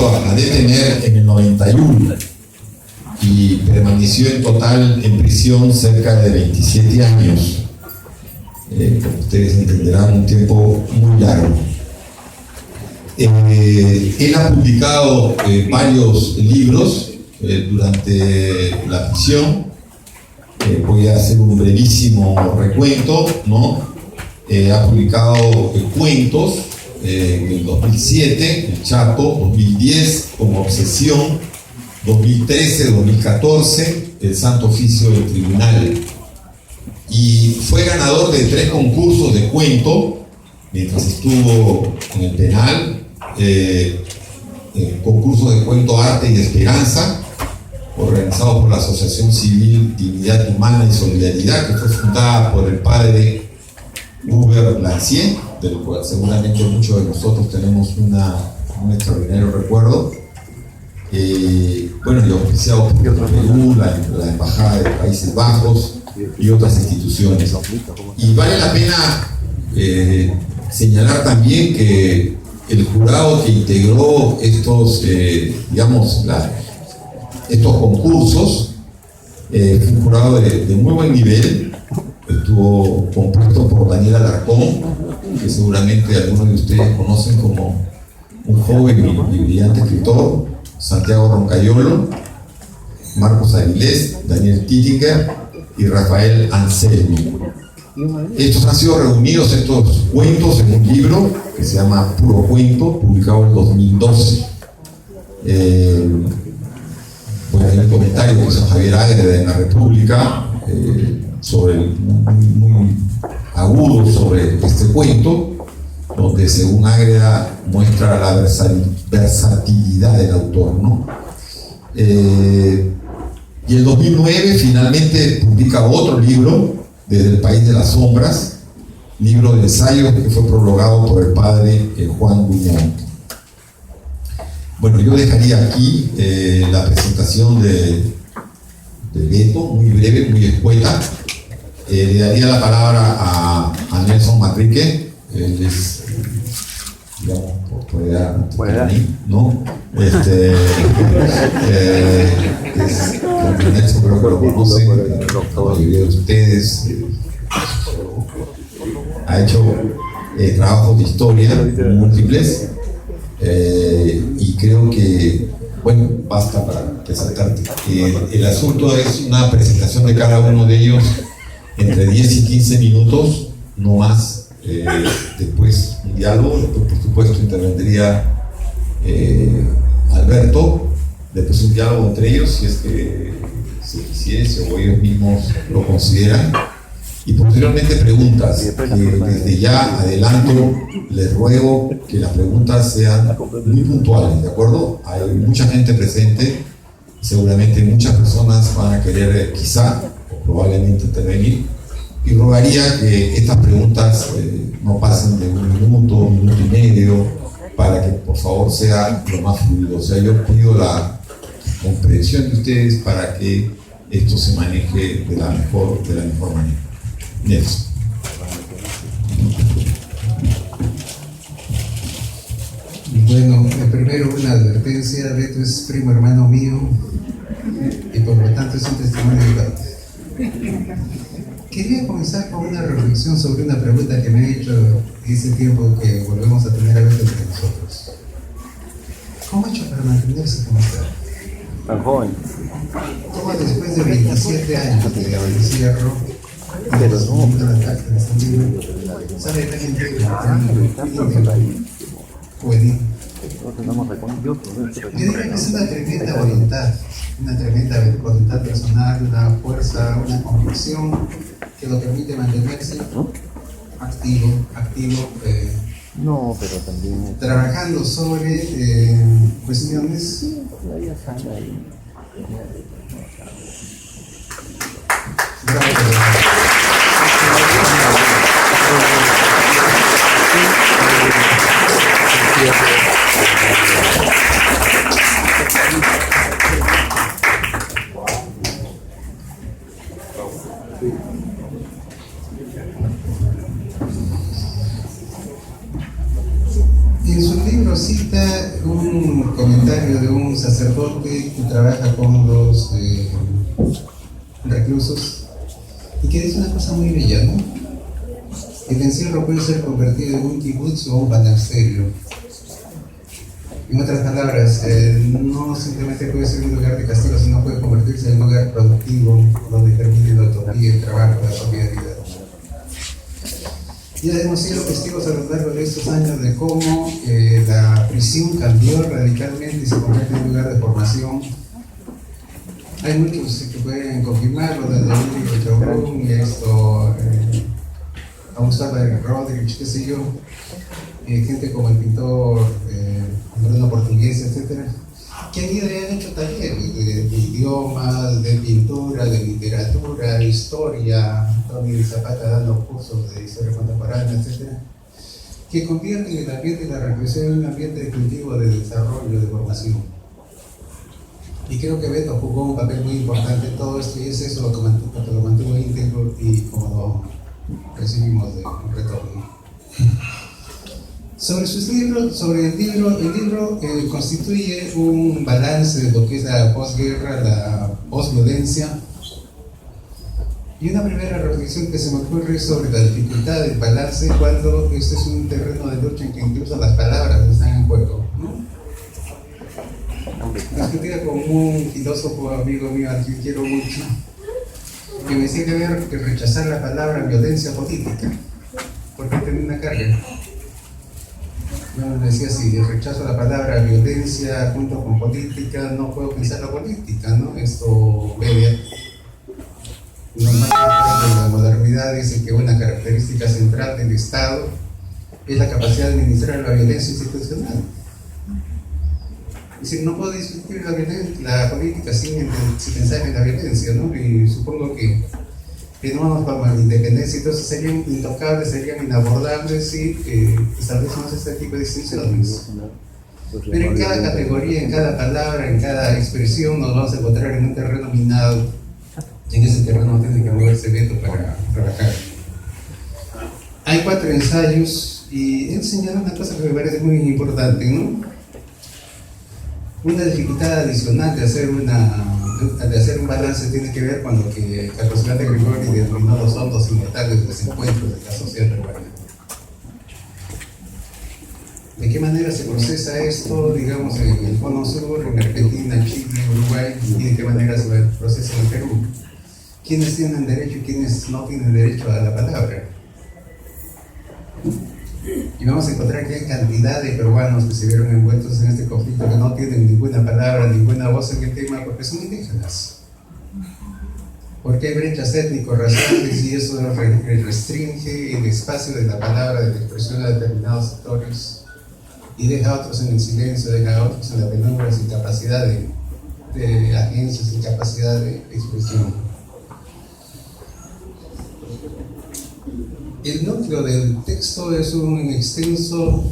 vuelto a detener en el 91 y permaneció en total en prisión cerca de 27 años. Como ustedes entenderán, un tiempo muy largo. Él ha publicado varios libros durante la prisión. Voy a hacer un brevísimo recuento, ¿no? Ha publicado cuentos en el 2007, El Chato, 2010, Como Obsesión, 2013, 2014, El Santo Oficio del Tribunal. Y fue ganador de 3 concursos de cuento mientras estuvo en el penal. Concursos de cuento Arte y Esperanza, organizado por la Asociación Civil Dignidad Humana y Solidaridad, que fue fundada por el padre Hubert Lancier, del cual seguramente muchos de nosotros tenemos un extraordinario recuerdo. Bueno, y auspiciado por Perú, la Embajada de Países Bajos y otras instituciones. Y vale la pena señalar también que el jurado que integró estos, estos concursos fue un jurado de muy buen nivel. Estuvo compuesto por Daniel Alarcón, que seguramente algunos de ustedes conocen como un joven y brillante escritor, Santiago Roncayolo, Marcos Avilés, Daniel Tittinger y Rafael Anselmi. Estos han sido reunidos, estos cuentos, en un libro que se llama Puro Cuento, publicado en 2012. Pues hay un comentario que hizo Javier Ágreda en La República muy agudo sobre este cuento, donde según Ágreda muestra la versatilidad del autor, ¿no? Y en 2009 finalmente publica otro libro, Desde el País de las Sombras, libro de ensayos que fue prologado por el padre Juan Guiñón. Bueno, yo dejaría aquí la presentación de Beto, muy breve, muy escueta. Le daría la palabra a Nelson Manrique. Él es, digamos, por edad, ¿no? Nelson creo que lo conocen, la mayoría de ustedes. Ha hecho trabajos de historia múltiples. Y creo que, bueno, basta para resaltarte. El asunto es una presentación de cada uno de ellos entre 10 y 15 minutos, no más. Después un diálogo, después por supuesto intervendría Alberto, después un diálogo entre ellos si es que se quisiese o ellos mismos lo consideran, y posteriormente preguntas. Desde ya adelanto, les ruego que las preguntas sean muy puntuales, ¿de acuerdo? Hay mucha gente presente, seguramente muchas personas van a querer quizá o probablemente intervenir, y rogaría que estas preguntas no pasen de un minuto y medio, para que por favor sea lo más fluido. O sea, yo pido la comprensión de ustedes para que esto se maneje de la mejor manera. Nelson. Bueno, primero una advertencia: Beto es primo hermano mío y por lo tanto es un testimonio viviente. Quería comenzar con una reflexión sobre una pregunta que me ha hecho ese tiempo que volvemos a tener a veces entre nosotros. ¿Cómo ha hecho para mantenerse como está? Tan joven. ¿Cómo después de 27 años de encierro, pero no la carta de este libro, sale realmente juvenil? Yo diría que es una tremenda voluntad personal, una fuerza, una convicción que lo permite mantenerse activo, no, pero también trabajando sobre cuestiones. En su libro cita un comentario de un sacerdote que trabaja con los reclusos y que dice una cosa muy bella, ¿no? Que el encierro puede ser convertido en un kibutz o un banasterio. En otras palabras, no simplemente puede ser un lugar de castigo, sino puede convertirse en un lugar productivo donde termine la utopía, el trabajo, la solidaridad. Ya hemos sido testigos a lo largo de estos años de cómo la prisión cambió radicalmente y se convierte en un lugar de formación. Hay muchos que pueden confirmarlo, desde el libro Chaurún y esto, Gustavo Rodríguez, qué sé yo, gente como el pintor Bruno Portugués, etc., que han ido y han hecho talleres de idiomas, de pintura, de literatura, de historia, Tony Zapata dando cursos de historia contemporánea, etc., que convierten el ambiente de la reflexión en un ambiente de cultivo, de desarrollo, de formación. Y creo que Beto jugó un papel muy importante en todo esto, y es eso lo que lo mantuvo íntegro y como lo recibimos de retorno. Sobre el libro constituye un balance de lo que es la posguerra, la posviolencia, y una primera reflexión que se me ocurre sobre la dificultad del balance cuando este es un terreno de lucha en que incluso las palabras están en juego, ¿no? Discutía con un filósofo amigo mío al que quiero mucho, que me decía que había que rechazar la palabra violencia política, porque tenía una carga. Bueno, me decía, si rechazo la palabra violencia junto con política, no puedo pensar la política, ¿no? Esto media. Normalmente la modernidad dice que una característica central del Estado es la capacidad de administrar la violencia institucional. Es decir, no puedo discutir la política sin pensar en la violencia, ¿no? Y supongo que no vamos para la independencia, entonces serían intocables, serían inabordables si establecemos este tipo de distinciones. Pero en cada categoría, en cada palabra, en cada expresión nos vamos a encontrar en un terreno minado. En ese terreno tiene que moverse Beto para trabajar. Hay 4 ensayos y él señala una cosa que me parece muy importante, ¿no? Una dificultad adicional de hacer un balance tiene que ver con lo que Carlos Grande Grigori denominó los hondos inmortales desencuentros de la sociedad peruana. ¿De qué manera se procesa esto, digamos, en el Cono Sur, en Argentina, Chile, Uruguay, y de qué manera se procesa en Perú? ¿Quiénes tienen derecho y quiénes no tienen derecho a la palabra? Y vamos a encontrar que hay cantidad de peruanos que se vieron envueltos en este conflicto que no tienen ninguna palabra, ninguna voz en el tema porque son indígenas. Porque hay brechas étnico-raciales y eso restringe el espacio de la palabra, de la expresión a determinados sectores y deja a otros en el silencio, deja a otros en la penumbra sin capacidad de agencia, sin capacidad de expresión. El núcleo del texto es un extenso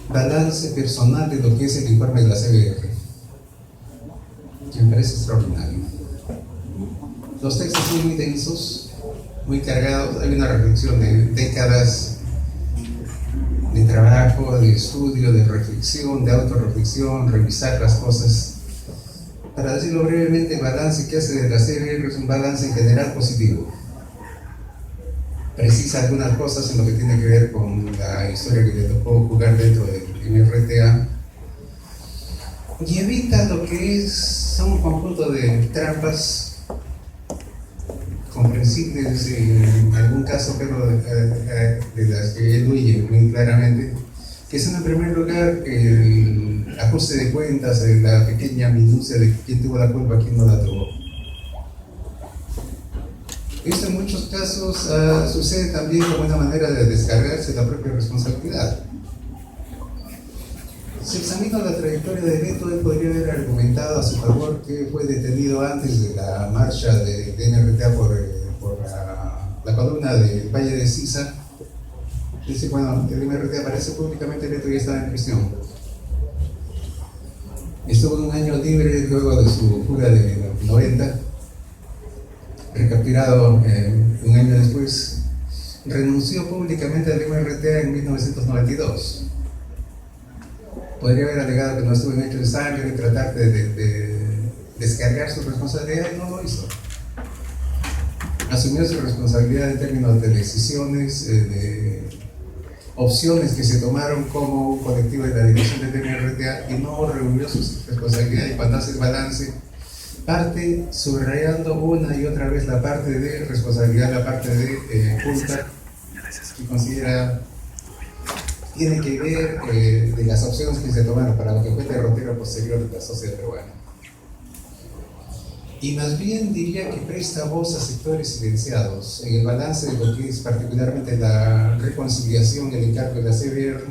balance personal de lo que es el informe de la CBR, que me parece extraordinario. Los textos son muy densos, muy cargados, hay una reflexión de décadas de trabajo, de estudio, de reflexión, de autorreflexión, revisar las cosas. Para decirlo brevemente, el balance que hace de la CBR es un balance en general positivo. Precisa algunas cosas en lo que tiene que ver con la historia que le tocó jugar dentro del MRTA y evita lo que son un conjunto de trampas comprensibles en algún caso, pero de las que él huye muy claramente, que son en primer lugar el ajuste de cuentas, la pequeña minucia de quién tuvo la culpa, quién no la tuvo. Esto en muchos casos sucede también como una manera de descargarse la propia responsabilidad. Si examina la trayectoria de Beto, él podría haber argumentado a su favor que fue detenido antes de la marcha de NRTA por la columna del Valle de Sisa. Dice, bueno, el MRTA aparece públicamente, Beto ya estaba en prisión. Estuvo un año libre luego de su fuga de los 90. Recapturado un año después, renunció públicamente al MRTA en 1992. podría haber alegado que no estuvo en hechos de sangre y tratar de descargar su responsabilidad y no lo hizo. Asumió su responsabilidad en términos de decisiones, de opciones que se tomaron como un colectivo de la dirección del MRTA y no reunió su responsabilidad, y cuando hace el balance parte subrayando una y otra vez la parte de responsabilidad, la parte de culpa que considera tiene que ver de las opciones que se tomaron para lo que fue el derrotero posterior de la sociedad peruana. Y más bien diría que presta voz a sectores silenciados. En el balance de lo que es particularmente la reconciliación y el encargo de la CBR,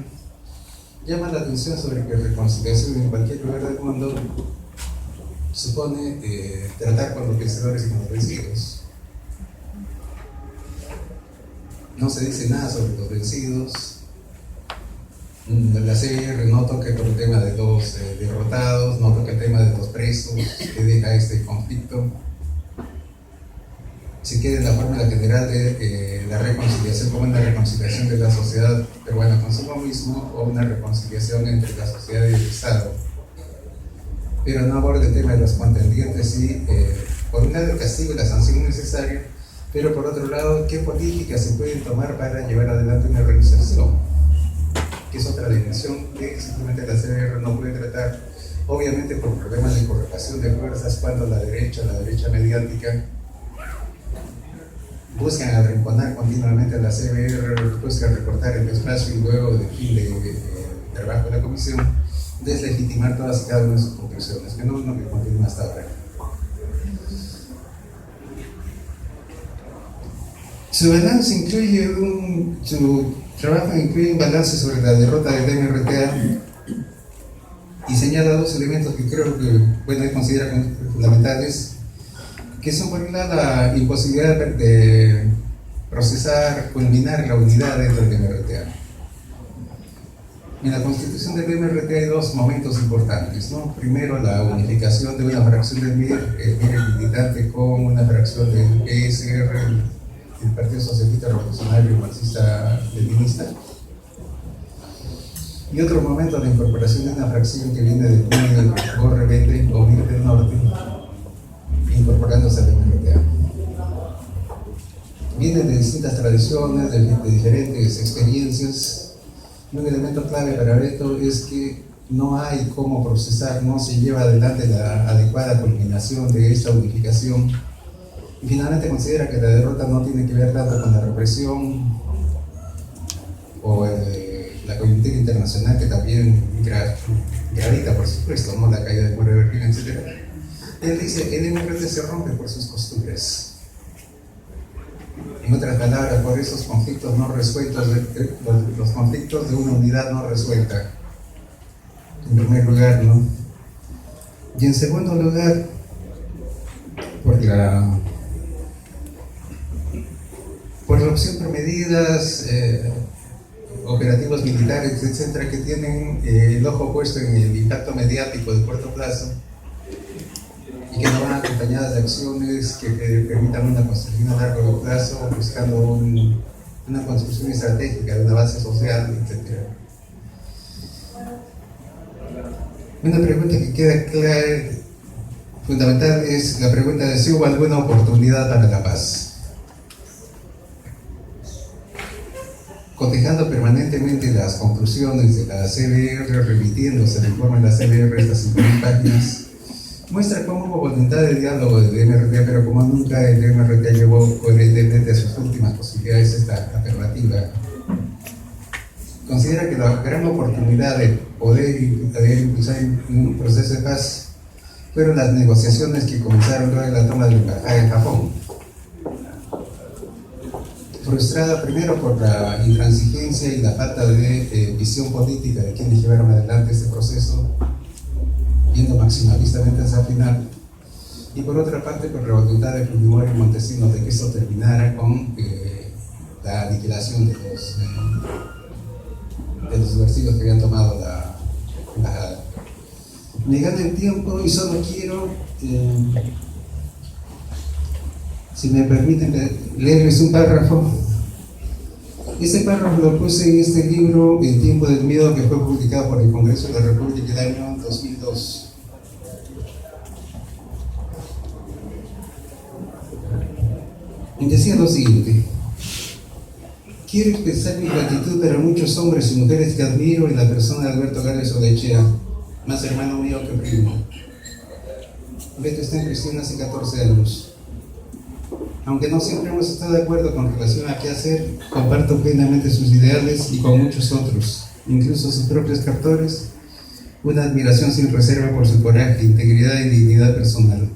llama la atención sobre que reconciliación en cualquier lugar del mundo supone tratar con los vencedores y con los vencidos. No se dice nada sobre los vencidos. La CBR no toca con el tema de los derrotados, no toca el tema de los presos, que deja este conflicto. Se queda en la fórmula general de la reconciliación como una reconciliación de la sociedad peruana consigo mismo o una reconciliación entre la sociedad y el Estado. Pero no aborda el tema de los contendientes y, por un lado, el castigo y la sanción necesaria, pero por otro lado, qué políticas se pueden tomar para llevar adelante una reinserción, que es otra dimensión que simplemente la CBR no puede tratar, obviamente por problemas de correlación de fuerzas, cuando la derecha mediática, buscan arrinconar continuamente a la CBR, buscan recortar el espacio y luego del fin de trabajo de la comisión, deslegitimar todas y cada una de sus conclusiones, que no es lo que continúa hasta ahora. Su balance incluye su trabajo incluye un balance sobre la derrota del MRTA y señala dos elementos que creo que pueden considerar fundamentales, que son por un lado la imposibilidad de procesar, culminar la unidad dentro del MRTA. En la constitución del MRTA hay dos momentos importantes, ¿no? Primero, la unificación de una fracción del MIR, el MIR militante, con una fracción del PSR, el Partido Socialista Revolucionario Marxista-Leninista. Y otro momento, la incorporación de una fracción que viene del MIR del rebelde o MIR del Norte, incorporándose al MRTA. Vienen de distintas tradiciones, de diferentes experiencias. Y un elemento clave para esto es que no hay cómo procesar, no se lleva adelante la adecuada culminación de esta unificación. Y finalmente considera que la derrota no tiene que ver tanto con la represión o la coyuntura internacional, que también gravita, por supuesto, ¿no? La caída del muro de Berlín, etc. Él dice, el MRTA se rompe por sus costumbres. En otras palabras, por esos conflictos no resueltos, los conflictos de una unidad no resuelta, en primer lugar, ¿no? Y en segundo lugar, por la opción por medidas, operativos militares, etcétera, que tienen el ojo puesto en el impacto mediático de corto plazo y que no van acompañadas de acciones que permitan una construcción a largo plazo, buscando una construcción estratégica de una base social, etc. Una pregunta que queda clara, fundamental, es la pregunta de si hubo alguna oportunidad para la paz. Cotejando permanentemente las conclusiones de la CBR, remitiéndose al informe de la CBR, estas 5.000 páginas, muestra cómo hubo voluntad de diálogo del MRTA, pero como nunca el MRTA llevó coherentemente a sus últimas posibilidades esta alternativa. Considera que la gran oportunidad de poder impulsar un proceso de paz fueron las negociaciones que comenzaron luego de la toma de la embajada en Japón. Frustrada primero por la intransigencia y la falta de visión política de quienes llevaron adelante este proceso, yendo maximalistamente hasta el final, y por otra parte por la voluntad de Fujimori y Montesinos de que esto terminara con la aniquilación de los subversivos que habían tomado la embajada. Me gana el tiempo y solo quiero, si me permiten, leerles un párrafo Este párrafo lo puse en este libro, El tiempo del miedo, que fue publicado por el Congreso de la República el año 2002. Y decía lo siguiente: quiero expresar mi gratitud para muchos hombres y mujeres que admiro en la persona de Alberto Gálvez Olechea, más hermano mío que primo. Beto está en prisión hace 14 años. Aunque no siempre hemos estado de acuerdo con relación a qué hacer, comparto plenamente sus ideales y con muchos otros, incluso sus propios captores, una admiración sin reserva por su coraje, integridad y dignidad personal.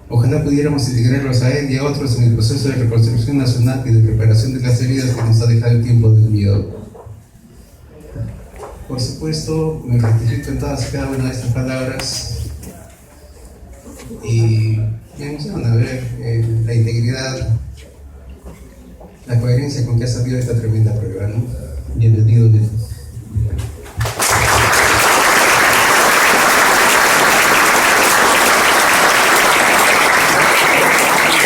Ojalá pudiéramos integrarlos a él y a otros en el proceso de reconstrucción nacional y de preparación de las heridas que nos ha dejado el tiempo del miedo. Por supuesto, me ratifico en todas y cada una de estas palabras y me emociona ver la integridad, la coherencia con que ha salido esta tremenda prueba, ¿no? Bienvenido, Beto.